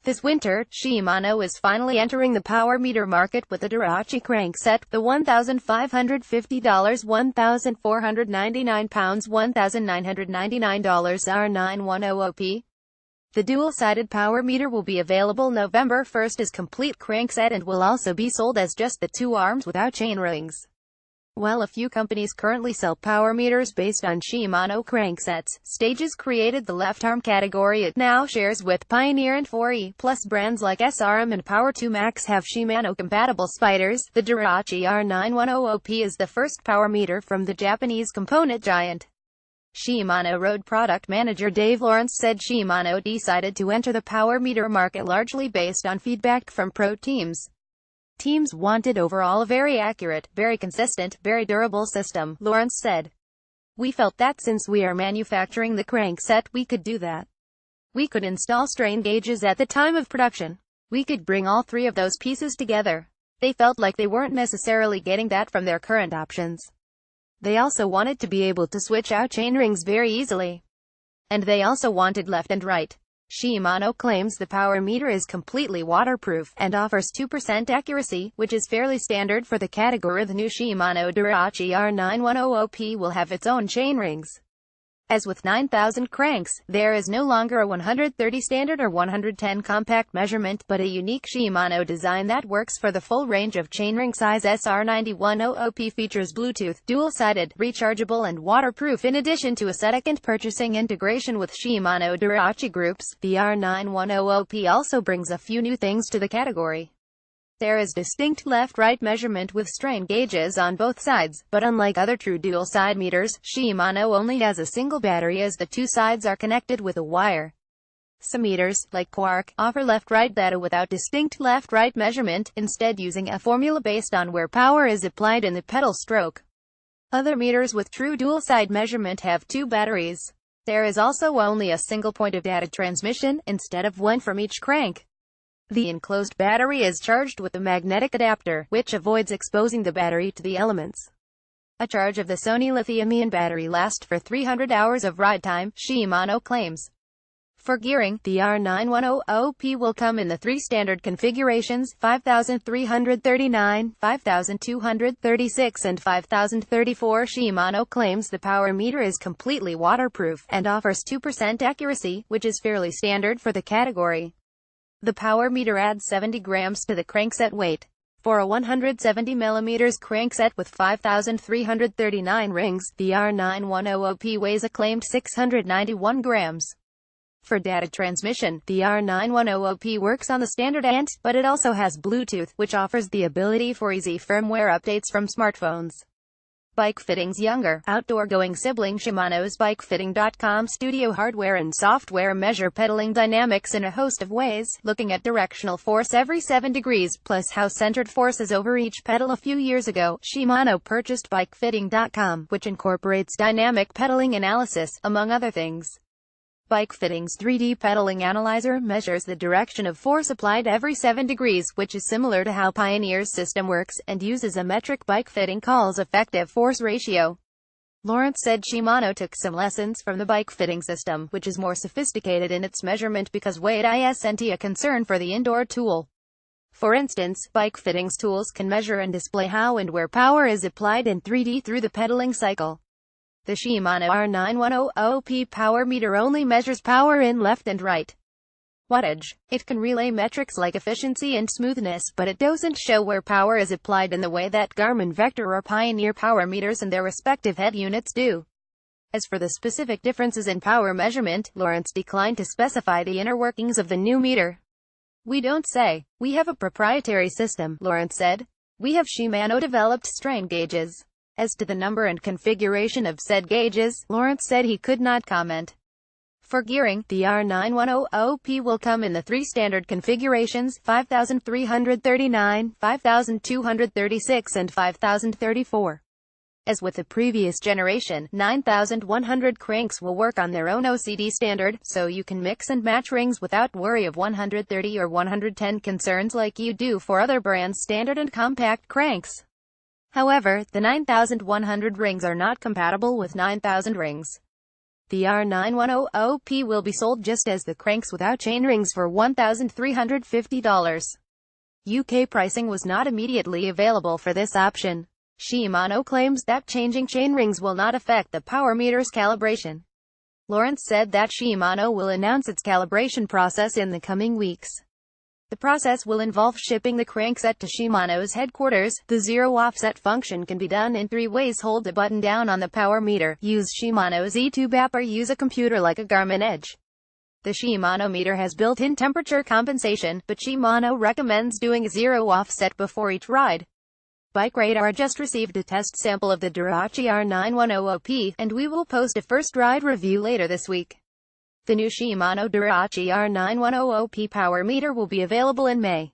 This winter, Shimano is finally entering the power meter market with the DuraAce crankset, the $1,550, £1,499, $1,999 R910OP. The dual-sided power meter will be available November 1st as complete crankset and will also be sold as just the two arms without chain rings. While a few companies currently sell power meters based on Shimano cranksets, Stages created the left arm category it now shares with Pioneer and 4E, plus brands like SRM and Power2 Max have Shimano-compatible spiders. The DuraAce R910OP is the first power meter from the Japanese component giant. Shimano Road Product Manager Dave Lawrence said Shimano decided to enter the power meter market largely based on feedback from pro teams. Teams wanted overall a very accurate, very consistent, very durable system, Lawrence said. We felt that since we are manufacturing the crankset, we could do that. We could install strain gauges at the time of production. We could bring all three of those pieces together. They felt like they weren't necessarily getting that from their current options. They also wanted to be able to switch out chain rings very easily. And they also wanted left and right. Shimano claims the power meter is completely waterproof, and offers 2% accuracy, which is fairly standard for the category. The new Shimano DuraAce R910OP will have its own chain rings. As with 9,000 cranks, there is no longer a 130 standard or 110 compact measurement, but a unique Shimano design that works for the full range of chainring size. SR910OP features Bluetooth, dual-sided, rechargeable and waterproof in addition to a second purchasing integration with Shimano DuraAce groups. The R910OP also brings a few new things to the category. There is distinct left-right measurement with strain gauges on both sides, but unlike other true dual-side meters, Shimano only has a single battery as the two sides are connected with a wire. Some meters, like Quark, offer left-right data without distinct left-right measurement, instead using a formula based on where power is applied in the pedal stroke. Other meters with true dual-side measurement have two batteries. There is also only a single point of data transmission, instead of one from each crank. The enclosed battery is charged with a magnetic adapter, which avoids exposing the battery to the elements. A charge of the Sony lithium-ion battery lasts for 300 hours of ride time, Shimano claims. For gearing, the R910OP will come in the three standard configurations, 5339, 5236 and 5034. Shimano claims the power meter is completely waterproof, and offers 2% accuracy, which is fairly standard for the category. The power meter adds 70 grams to the crankset weight. For a 170 mm crankset with 5,339 rings, the R910OP weighs a claimed 691 grams. For data transmission, the R910OP works on the standard ANT, but it also has Bluetooth, which offers the ability for easy firmware updates from smartphones. Bike fittings. Younger, outdoor-going sibling Shimano's bikefitting.com studio hardware and software measure pedaling dynamics in a host of ways, looking at directional force every 7 degrees, plus how centered force is over each pedal. A few years ago, Shimano purchased bikefitting.com, which incorporates dynamic pedaling analysis, among other things. Bikefitting's 3D pedaling analyzer measures the direction of force applied every 7 degrees, which is similar to how Pioneer's system works, and uses a metric bikefitting calls effective force ratio. Lawrence said Shimano took some lessons from the bikefitting system, which is more sophisticated in its measurement because weight isn't a concern for the indoor tool. For instance, bikefitting's tools can measure and display how and where power is applied in 3D through the pedaling cycle. The Shimano R910OP power meter only measures power in left and right wattage. It can relay metrics like efficiency and smoothness, but it doesn't show where power is applied in the way that Garmin Vector or Pioneer power meters and their respective head units do. As for the specific differences in power measurement, Lawrence declined to specify the inner workings of the new meter. We don't say. We have a proprietary system, Lawrence said. We have Shimano-developed strain gauges. As to the number and configuration of said gauges, Lawrence said he could not comment. For gearing, the R910OP will come in the three standard configurations, 5339, 5236 and 5034. As with the previous generation, 9,100 cranks will work on their own OCD standard, so you can mix and match rings without worry of 130 or 110 concerns like you do for other brands' standard and compact cranks. However, the 9,100 rings are not compatible with 9,000 rings. The R910OP will be sold just as the cranks without chainrings for $1,350. UK pricing was not immediately available for this option. Shimano claims that changing chainrings will not affect the power meter's calibration. Lawrence said that Shimano will announce its calibration process in the coming weeks. The process will involve shipping the crankset to Shimano's headquarters. The zero offset function can be done in 3 ways. Hold the button down on the power meter, use Shimano's eTube app, or use a computer like a Garmin Edge. The Shimano meter has built-in temperature compensation, but Shimano recommends doing a zero offset before each ride. Bike Radar just received a test sample of the DuraAce R910OP, and we will post a first ride review later this week. The new Shimano DuraAce R910OP power meter will be available in May.